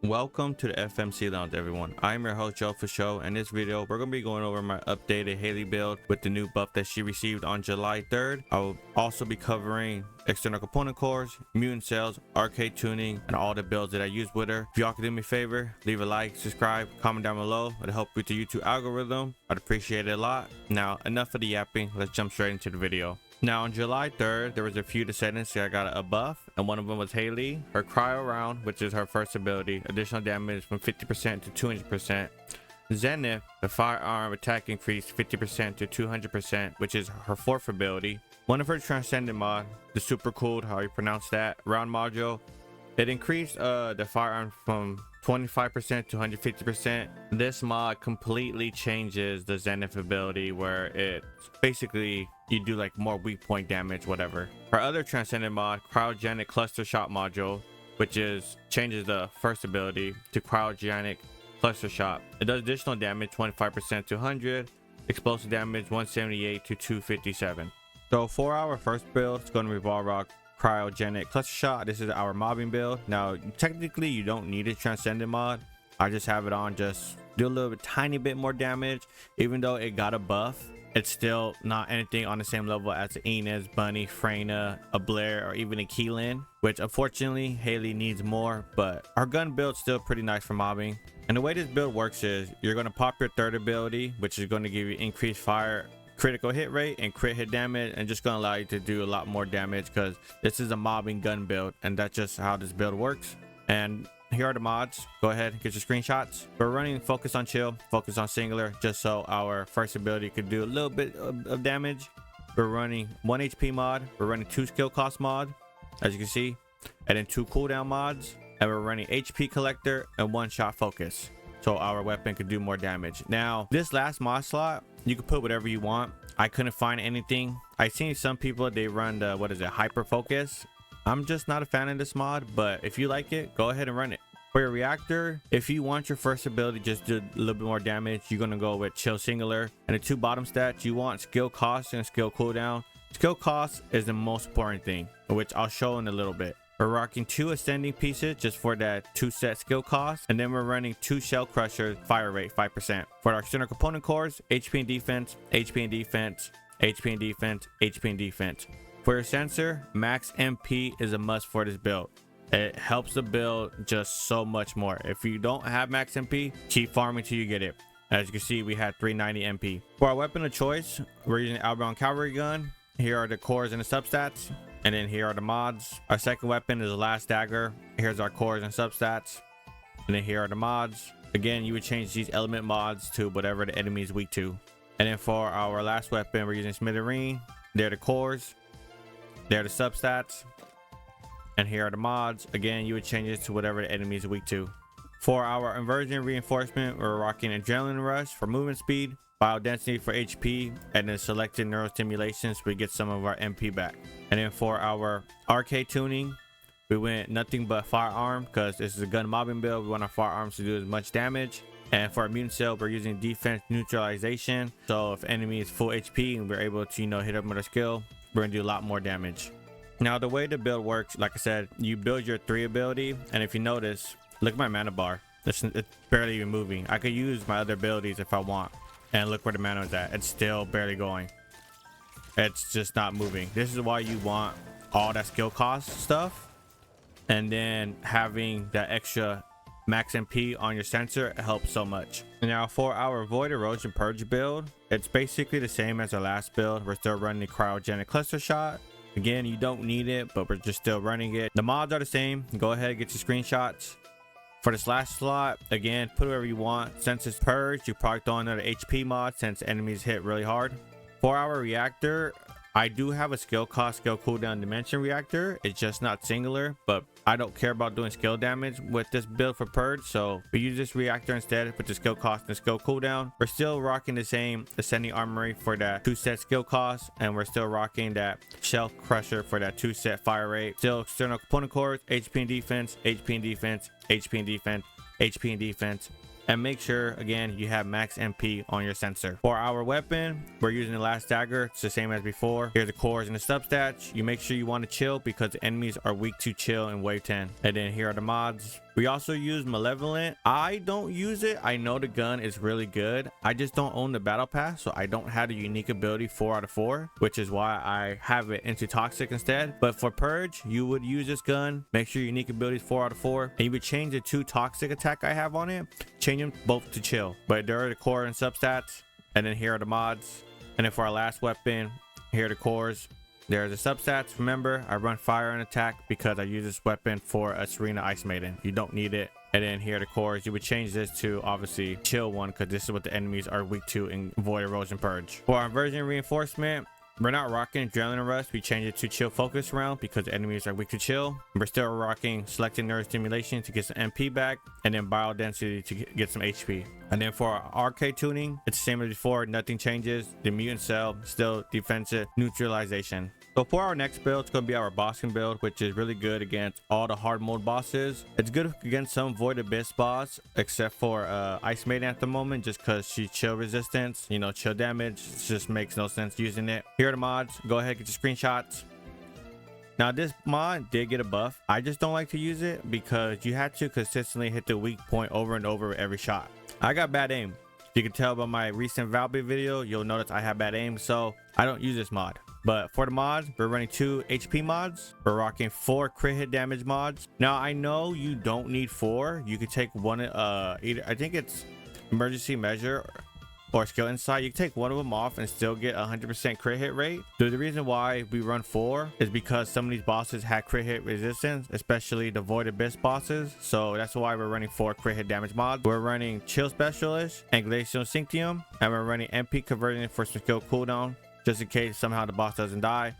Welcome to the FMC Lounge, everyone. I'm your host Joe for show. In this video we're going to be going over my updated Hailey build with the new buff that she received on July 3rd. I will also be covering external component cores, mutant cells, arche tuning, and all the builds that I use with her. If y'all could do me a favor, leave a like, subscribe, comment down below. It'll help with the YouTube algorithm. I'd appreciate it a lot. Now enough of the yapping, let's jump straight into the video. Now on July 3rd, there was a few Descendants that got a buff, and one of them was Hailey. Her cryo round, which is her first ability, additional damage from 50% to 200%. Zenith, the firearm attack increased 50% to 200%, which is her fourth ability. One of her Transcendent mod, the super cool, how you pronounce that, round module, it increased the firearm from 25% to 150%. This mod completely changes the Zenith ability, where it basically you do like more weak point damage, whatever. Her other Transcendent mod, cryogenic cluster shot module, which is changes the first ability to cryogenic cluster shot. It does additional damage 25% to 100, explosive damage 178 to 257. So for our first build, it's going to revolve around cryogenic cluster shot. This is our mobbing build. Now technically you don't need a Transcendent mod. I just have it on, just do a little bit tiny bit more damage. Even though it got a buff, it's still not anything on the same level as Enes, Bunny, Freyna, a Blair, or even a Keelan, which unfortunately Hailey needs more, but our gun build's still pretty nice for mobbing. And the way this build works is you're going to pop your third ability, which is going to give you increased fire, critical hit rate, and crit hit damage, and just going to allow you to do a lot more damage because this is a mobbing gun build, and that's just how this build works. And here are the mods. Go ahead and get your screenshots. We're running focus on chill, focus on singular, just so our first ability could do a little bit of damage. We're running 1 HP mod, we're running 2 skill cost mod, as you can see, and then 2 cooldown mods, and we're running HP collector and 1 shot focus, so our weapon could do more damage. Now this last mod slot, you can put whatever you want. I couldn't find anything. I've seen some people, they run the hyper focus. I'm just not a fan of this mod, but if you like it, go ahead and run it. For your reactor, if you want your first ability just do a little bit more damage, you're going to go with chill singular. And the 2 bottom stats, you want skill cost and skill cooldown. Skill cost is the most important thing, which I'll show in a little bit. We're rocking 2 ascending pieces just for that 2 set skill cost, and then we're running 2 shell crushers, fire rate 5%. For our external component cores, HP and defense, HP and defense, HP and defense, HP and defense. For your sensor, max MP is a must for this build. It helps the build just so much more. If you don't have max MP, keep farming till you get it. As you can see, we had 390 MP. For our weapon of choice, we're using outbound cavalry gun. Here are the cores and the substats, and then here are the mods. Our second weapon is the last dagger. Here's our cores and substats, and then here are the mods. Again, you would change these element mods to whatever the enemy is weak to. And then for our last weapon, we're using smithereen. They're the cores, they're the substats, and here are the mods. Again, you would change it to whatever the enemy is weak to. For our inversion reinforcement, we're rocking adrenaline rush for movement speed, biodensity for HP, and then selected neurostimulation so we get some of our MP back. And then for our arche tuning, we went nothing but firearm because this is a gun mobbing build. We want our firearms to do as much damage. And for our mutant cell, we're using defense neutralization, so if enemy is full HP and we're able to hit them with a skill, we're gonna do a lot more damage. Now the way the build works, like I said, you build your 3 ability, and if you notice, look at my mana bar. It's barely even moving. I could use my other abilities if I want, and look where the mana is at. It's still barely going. It's just not moving. This is why you want all that skill cost stuff, and then having that extra max MP on your sensor helps so much. Now for our Void Erosion Purge build, it's basically the same as our last build. We're still running the cryogenic cluster shot. Again, you don't need it, but we're just still running it. The mods are the same. Go ahead and get your screenshots. For this last slot, again, put whatever you want. Since it's Purge, you probably throw another HP mod since enemies hit really hard. For our reactor, I do have a skill cost, skill cooldown dimension reactor. It's just not singular, but I don't care about doing skill damage with this build for Purge, so we use this reactor instead with the skill cost and skill cooldown. We're still rocking the same ascending armory for that 2 set skill cost, and we're still rocking that shell crusher for that 2 set fire rate. Still external component cores, HP and defense, HP and defense, HP and defense, HP and defense. And make sure again you have max MP on your sensor. For our weapon, we're using the last dagger. It's the same as before. Here's the cores and the substats. You make sure you want to chill because the enemies are weak to chill in wave 10. And then here are the mods. We also use Malevolent. I don't use it. I know the gun is really good. I just don't own the battle pass, so I don't have the unique ability 4 out of 4, which is why I have it into Toxic instead. But for Purge, you would use this gun. Make sure your unique ability is 4 out of 4, and you would change the 2 Toxic attack I have on it, change them both to chill. But there are the core and substats, and then here are the mods. And then for our last weapon, here are the cores. There's the substats. Remember, I run fire and attack because I use this weapon for a Serena Ice Maiden. You don't need it. And then here are the cores. You would change this to obviously chill one because this is what the enemies are weak to in Void, Erosion, Purge. For our inversion reinforcement, we're not rocking Adrenaline Rush. We changed it to Chill Focus Round because enemies are weak to chill. We're still rocking Selected Nerve Stimulation to get some MP back, and then Bio Density to get some HP. And then for our arcade tuning, it's the same as before. Nothing changes. The mutant cell still defensive neutralization. So for our next build, it's going to be our bossing build, which is really good against all the hard mode bosses. It's good against some Void Abyss boss, except for Ice Maiden at the moment, just because she's chill resistance, you know, chill damage. It just makes no sense using it. Here are the mods. Go ahead, get your screenshots. Now this mod did get a buff. I just don't like to use it because you have to consistently hit the weak point over and over with every shot. I got bad aim. If you can tell by my recent Valby video, you'll notice I have bad aim, so I don't use this mod. But for the mods, we're running 2 HP mods. We're rocking 4 crit hit damage mods. Now I know you don't need 4. You could take one, either I think it's emergency measure or skill insight. You can take one of them off and still get 100% crit hit rate. So the reason why we run 4 is because some of these bosses had crit hit resistance, especially the Void Abyss bosses. So that's why we're running 4 crit hit damage mods. We're running Chill Specialist and Glacial Synctium, and we're running MP Conversion for some skill cooldown, just in case somehow the boss doesn't die.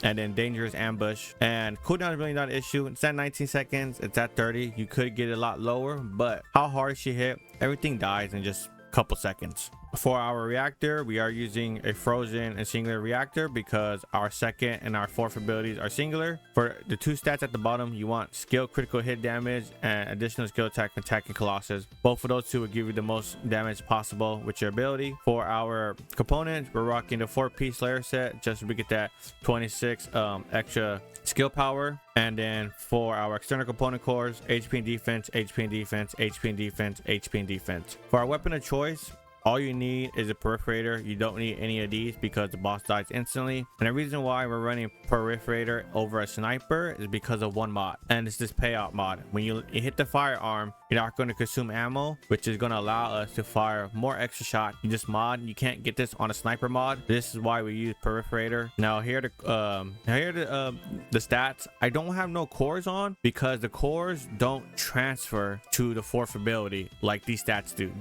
And then Dangerous Ambush, and cooldown is really not an issue. It's at 19 seconds. It's at 30. You could get it a lot lower, but how hard she hit, everything dies in just a couple seconds. For our reactor, we are using a frozen and singular reactor because our second and our fourth abilities are singular. For the 2 stats at the bottom, you want skill critical hit damage and additional skill attack attacking Colossus. Both of those 2 will give you the most damage possible with your ability. For our components, we're rocking the 4-piece layer set just so we get that 26 extra skill power. And then for our external component cores, HP and defense, HP and defense, HP and defense, HP and defense. For our weapon of choice, all you need is a perforator. You don't need any of these because the boss dies instantly. And the reason why we're running perforator over a sniper is because of one mod, and it's this payout mod. When you hit the firearm, you're not going to consume ammo, which is going to allow us to fire more extra shots. You just mod. You can't get this on a sniper mod. This is why we use perforator. Now here are the stats. I don't have no cores on because the cores don't transfer to the 4th ability like these stats do.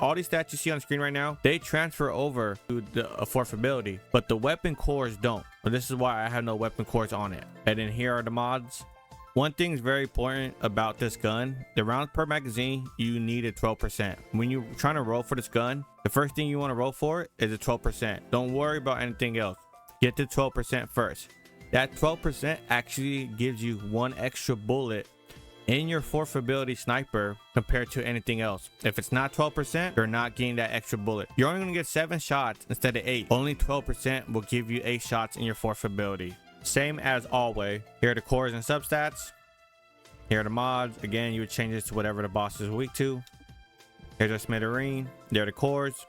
All these stats you see on screen right now, they transfer over to the 4th ability, but the weapon cores don't. Well, this is why I have no weapon cores on it. And then here are the mods. One thing is very important about this gun: the rounds per magazine, you need a 12%. When you're trying to roll for this gun, the first thing you want to roll for is a 12%. Don't worry about anything else. Get to 12% first. That 12% actually gives you 1 extra bullet in your 4th ability sniper compared to anything else. If it's not 12%, you're not getting that extra bullet. You're only going to get 7 shots instead of 8. Only 12% will give you 8 shots in your 4th ability. Same as always. Here are the cores and substats. Here are the mods. Again, you would change this to whatever the boss is weak to. Here's a smithereen. There are the cores.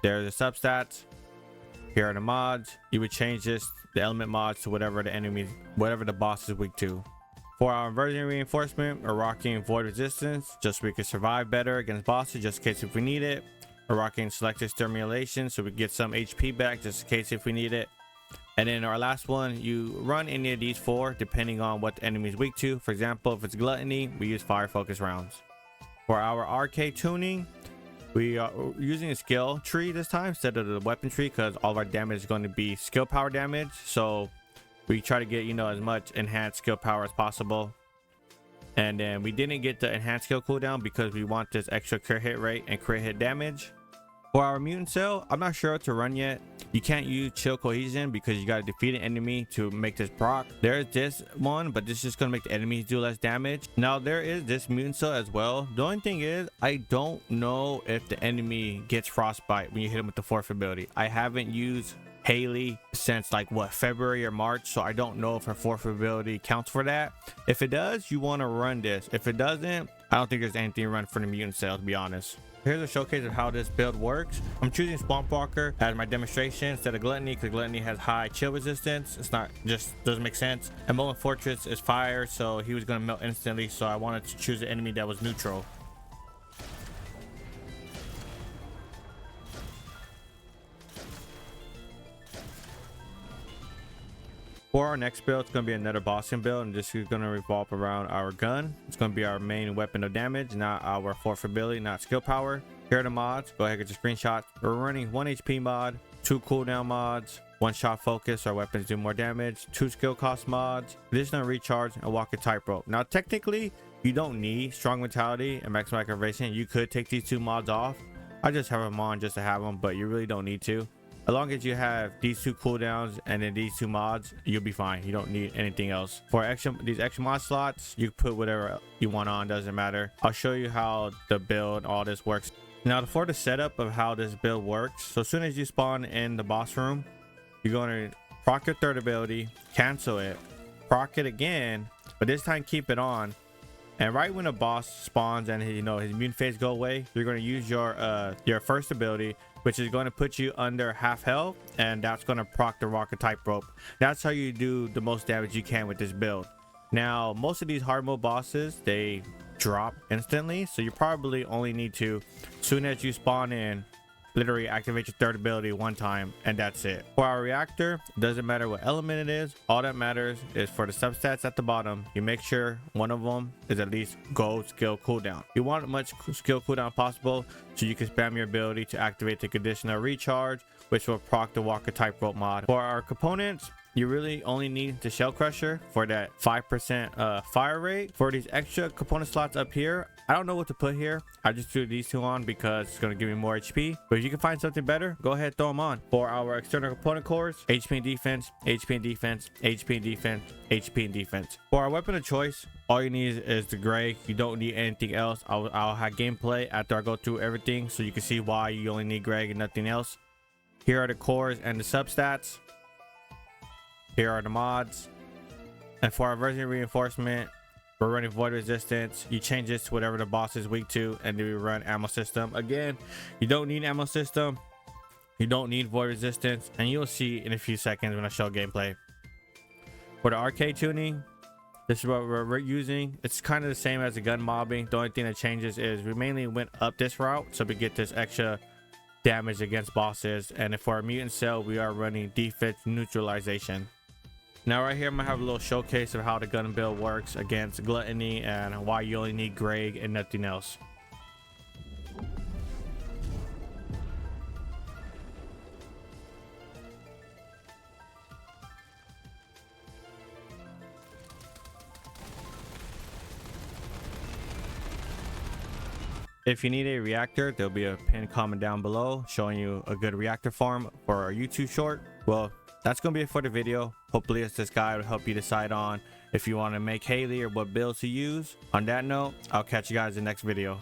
There are the substats. Here are the mods. You would change this, the element mods, to whatever the boss is weak to. For our inversion reinforcement, we're rocking Void Resistance just so we can survive better against bosses, just in case if we need it. We're rocking Selective Stimulation so we get some HP back just in case if we need it. And then our last one, you run any of these 4 depending on what the enemy is weak to. For example, if it's Gluttony, we use Fire Focus rounds. For our arcade tuning, we are using a skill tree this time instead of the weapon tree because all of our damage is going to be skill power damage. So we try to get, you know, as much enhanced skill power as possible. And then we didn't get the enhanced skill cooldown because we want this extra crit hit rate and crit hit damage. For our mutant cell, I'm not sure what to run yet. You can't use chill cohesion because you got to defeat an enemy to make this proc. There's this one, but this is just going to make the enemies do less damage. Now there is this mutant cell as well. The only thing is I don't know if the enemy gets frostbite when you hit him with the 4th ability. I haven't used Hailey since like February or March, so I don't know if her 4th ability counts for that. If it does, you want to run this. If it doesn't, I don't think there's anything run for the mutant cell, to be honest. Here's a showcase of how this build works. I'm choosing Swamp Walker as my demonstration instead of Gluttony because Gluttony has high chill resistance. It's not just doesn't make sense. And Molten Fortress is fire, so he was going to melt instantly, so I wanted to choose an enemy that was neutral. For our next build, it's going to be another bossing build, and this is going to revolve around our gun. It's going to be our main weapon of damage, not our fourth ability, not skill power. Here are the mods. Go ahead and get your screenshot. We're running 1 HP mod, 2 cooldown mods, 1 shot focus, our weapons do more damage, 2 skill cost mods, additional recharge, and walk a tightrope. Now, technically, you don't need strong mentality and maximum aggravation. You could take these 2 mods off. I just have them on just to have them, but you really don't need to. As long as you have these 2 cooldowns and then these 2 mods, you'll be fine. You don't need anything else. For these extra mod slots, you put whatever you want on, doesn't matter. I'll show you how the build, all this works. Now, for the setup of how this build works, so as soon as you spawn in the boss room, you're going to proc your third ability, cancel it, proc it again, but this time keep it on. And right when a boss spawns and his mutant phase go away, you're going to use your first ability, which is going to put you under half health, and that's going to proc the rocket type rope. That's how you do the most damage you can with this build. Now, most of these hard mode bosses, they drop instantly, so you probably only need to, as soon as you spawn in, literally activate your third ability 1 time, and that's it. For our reactor, it doesn't matter what element it is. All that matters is for the substats at the bottom, you make sure one of them is at least gold skill cooldown. You want as much skill cooldown possible so you can spam your ability to activate the conditional recharge, which will proc the walker type rope mod. For our components, you really only need the shell crusher for that 5% fire rate. For these extra component slots up here, I don't know what to put here. I just threw these 2 on because it's going to give me more HP, but if you can find something better, go ahead, throw them on. For our external component cores, HP and defense, HP and defense, HP and defense, HP and defense. For our weapon of choice, all you need is the gray. You don't need anything else. I'll have gameplay after I go through everything so you can see why you only need gray and nothing else. Here are the cores and the substats. Here are the mods. And for our version reinforcement, we're running void resistance. You change this to whatever the boss is weak to, and then we run ammo system. Again, you don't need ammo system, you don't need void resistance, and you'll see in a few seconds when I show gameplay. For the arcade tuning, this is what we're using. It's kind of the same as the gun mobbing. The only thing that changes is we mainly went up this route so we get this extra damage against bosses, and for our mutant cell, we are running defense neutralization. Now right here, I'm gonna have a little showcase of how the gun build works against Gluttony and why you only need Greg and nothing else. If you need a reactor, there'll be a pin comment down below showing you a good reactor farm for our YouTube short. Well, that's gonna be it for the video. Hopefully this guide will help you decide on if you want to make Hailey or what builds to use. On that note, I'll catch you guys in the next video.